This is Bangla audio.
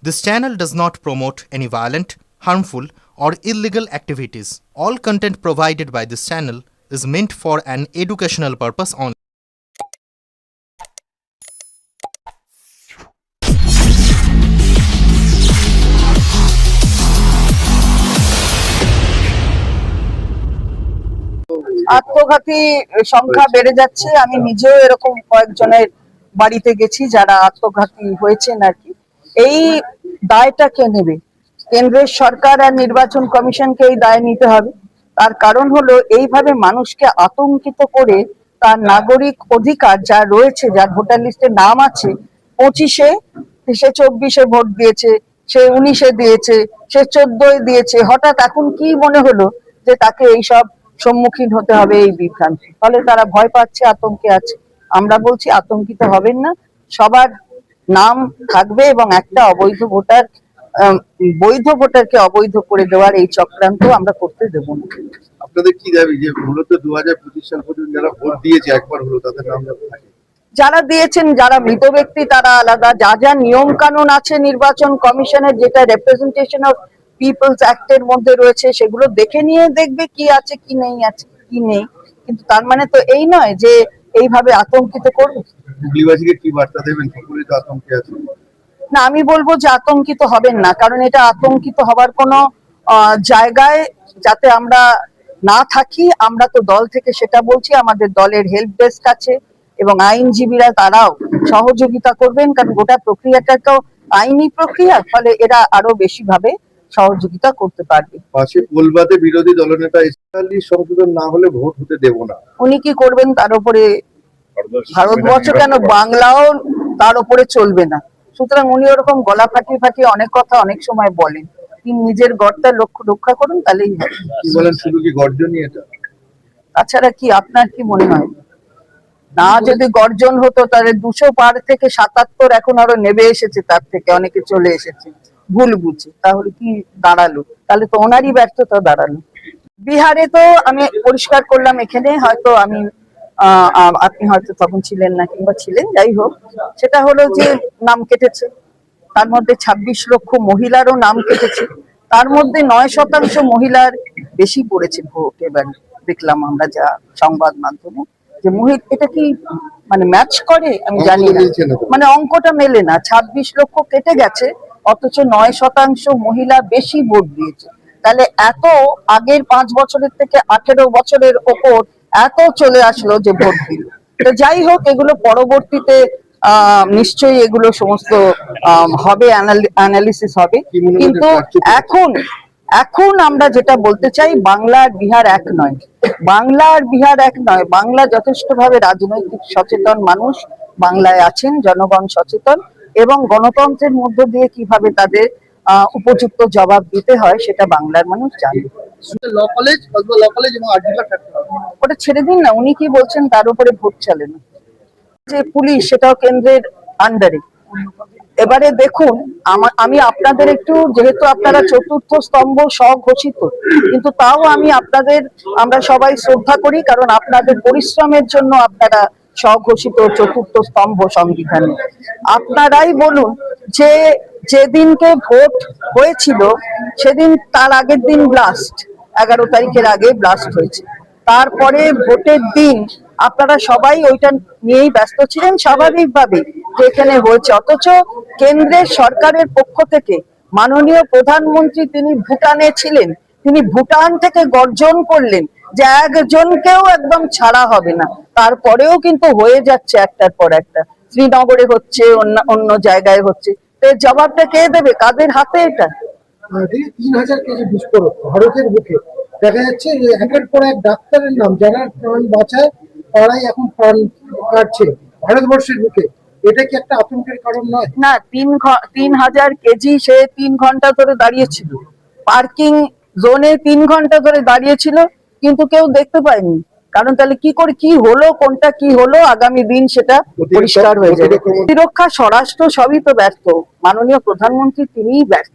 This channel does not promote any violent, harmful, or illegal activities. All content provided by this channel is meant for an educational purpose only. আত্মঘাতী সংখ্যা বেড়ে যাচ্ছে। আমি নিজেও এরকম কয়েকজনের বাড়িতে গেছি যারা আত্মঘাতী হয়েছেন আর কি। এই দায়টা কে নেবে? কেন্দ্রের সরকার আর নির্বাচন কমিশনকে এই দায় নিতে হবে। তার কারণ হলো এইভাবে মানুষকে আতঙ্কিত করে তার নাগরিক অধিকার যা রয়েছে, যার ভোটার লিস্টে নাম আছে 25-এ, সে 24-এ ভোট দিয়েছে, সে 19-এ দিয়েছে, সে 14-এ দিয়েছে, হঠাৎ এখন কি মনে হলো যে তাকে এইসব সম্মুখীন হতে হবে এই বিভ্রান্তি, ফলে তারা ভয় পাচ্ছে, আতঙ্কে আছে। আমরা বলছি আতঙ্কিত হবেন না, সবার নাম থাকবে এবং একটা বৈধ ভোটারকে অবৈধ করে দেওয়ার এই চক্রান্ত আমরা করতে দেব না। আপনাদের কি দাবি যে মূলত 2025 সাল পর্যন্ত যারা ভোট দিয়েছে একবার হলো তাদের নাম থাকে? যারা দিয়েছেন, যারা মৃত ব্যক্তি তারা আলাদা, যা যা নিয়ম কানুন আছে নির্বাচন কমিশনের, যেটা রিপ্রেজেন্টেশন অফ পিপলস অ্যাক্টের মধ্যে রয়েছে, সেগুলো দেখে নিয়ে দেখবে কি আছে কি নেই আছে কি নেই। কিন্তু তার মানে তো এই নয় যে এইভাবে আতঙ্কিত করবে। হুগলিবাসীকে কি বার্তা দেবেন? সকলেই তো আতঙ্কে আছে। না, আমি বলবো যে আতঙ্কিত হবেন না, কারণ এটা আতঙ্কিত হবার কোনো জায়গায় যাতে আমরা না থাকি। আমরা তো দল থেকে সেটা বলছি, আমাদের দলের হেল্প ডেস্ক আছে এবং আইনজীবীরা তারাও সহযোগিতা করবেন, কারণ গোটা প্রক্রিয়াটা তো আইনি প্রক্রিয়া, ফলে এরা আরো বেশি ভাবে সহযোগিতা করতে পারবে। পাশে কলকাতাতে বিরোধী দলনেতা ইসলামী সংশোধন না হলে ভোট হতে দেব না, উনি কি করবেন তার উপরে? ভারতবর্ষ কেন, বাংলাও তার উপরে চলবে না। সুতরাং উনি ওরকম গলা ফাটিয়ে ফাটিয়ে অনেক কথা অনেক সময় বলেন। তিনি নিজের গড়টা রক্ষা করুন, তাহলেই হবে। কি বলেন, শুধু কি গর্জনই এটা? তাছাড়া কি আপনার কি মনে হয়? না, যদি গর্জন হতো তাহলে 200 পার থেকে 77 এখন আরো নেমে এসেছে, তার থেকে অনেকে চলে এসেছে ভুল বুঝে। তাহলে কি দাঁড়ালো? তাহলে তো ওনারই ব্যর্থতা দাঁড়ালো। বিহারে তো আমি পরিষ্কার করলাম, এখানে হয়তো আমি আপনি হয়তো তখন ছিলেন না, কিংবা ছিলেন, যাই হোক, সেটা হলো যে নাম কেটেছে, তার মধ্যে 26 লক্ষ মহিলারও নাম কেটেছে, তার মধ্যে 9% মহিলার বেশি পড়েছে ভোট। এবার দেখলাম আমরা যা সংবাদ মাধ্যমে, যে এটা কি মানে ম্যাচ করে আমি জানি না, মানে অঙ্কটা মেলে না। 26 লক্ষ কেটে গেছে, অথচ 9% মহিলা বেশি ভোট দিয়েছে। তাহলে এত আগের 5 বছরের থেকে 18 বছরের ওপর এত চলে আসলো যে ভোট দিল। তো যাই হোক, এগুলো পরবর্তীতে নিশ্চয়ই এগুলো সমস্ত হবে, অ্যানালিসিস হবে। কিন্তু এখন আমরা যেটা বলতে চাই, বাংলা আর বিহার এক নয়, বাংলা আর বিহার এক নয়। বাংলা যথেষ্ট ভাবে রাজনৈতিক সচেতন মানুষ বাংলায় আছেন, জনগণ সচেতন, এবং গণতন্ত্রের মধ্য দিয়ে কিভাবে তাদের উপযুক্ত জবাব দিতে হয় সেটা বাংলার মানুষ জানে। ওটা ছেড়ে দিন না, উনি কি বলছেন তার উপরে ভোট চলে না। যে পুলিশ, সেটাও কেন্দ্রের আন্ডারে। এবারে দেখুন, আমি আপনাদের একটু, যেহেতু আপনারা চতুর্থ স্তম্ভ স্বঘোষিত, কিন্তু তাও আমরা সবাই শ্রদ্ধা করি, কারণ আপনাদের পরিশ্রমের জন্য আপনারা স্বঘোষিত চতুর্থ স্তম্ভ সংবিধানে। আপনারাই বলুন যে যেদিনকে ভোট হয়েছিল সেদিন, তার আগের দিন ব্লাস্ট, 11 তারিখের আগে ব্লাস্ট হয়েছে। তারপরে ভোটের দিন আপনারা সবাই ওইটা নিয়েই ব্যস্ত ছিলেন স্বাভাবিকভাবে, যে এখানে হয়েছে। অথচ কেন্দ্রের সরকারের পক্ষ থেকে মাননীয় প্রধানমন্ত্রী, তিনি ভুটানে ছিলেন, তিনি ভুটান থেকে গর্জন করলেন যে একজনকেও একদম ছাড়া হবে না। তারপরেও কিন্তু হয়ে যাচ্ছে একটার পর একটা, শ্রীনগরে হচ্ছে, অন্য জায়গায় হচ্ছে। এর জবাবটা কে দেবে? কাদের হাতে এটা? 3000 কেজি বিস্ফোরক ভারতের বুকে, দেখা যাচ্ছে যে একের পর এক ডাক্তারের নাম যারা প্রাণ বাঁচায় তারাই এখন প্রাণ কাটছে ভারতবর্ষের বুকে। এটা কি একটা আতঙ্কের কারণ নয়? না, 3000 কেজি সে 3 ঘন্টা ধরে দাঁড়িয়েছিল পার্কিং জোনে, 3 ঘন্টা ধরে দাঁড়িয়েছিল, কিন্তু কেউ দেখতে পায়নি। কারণ তাহলে কি করে কি হলো, কোনটা কি হলো, আগামী দিন সেটা পরিষ্কার হয়ে যাবে। প্রতিরক্ষা, স্বরাষ্ট্র সবই তো ব্যর্থ, মাননীয় প্রধানমন্ত্রী তিনিই ব্যর্থ।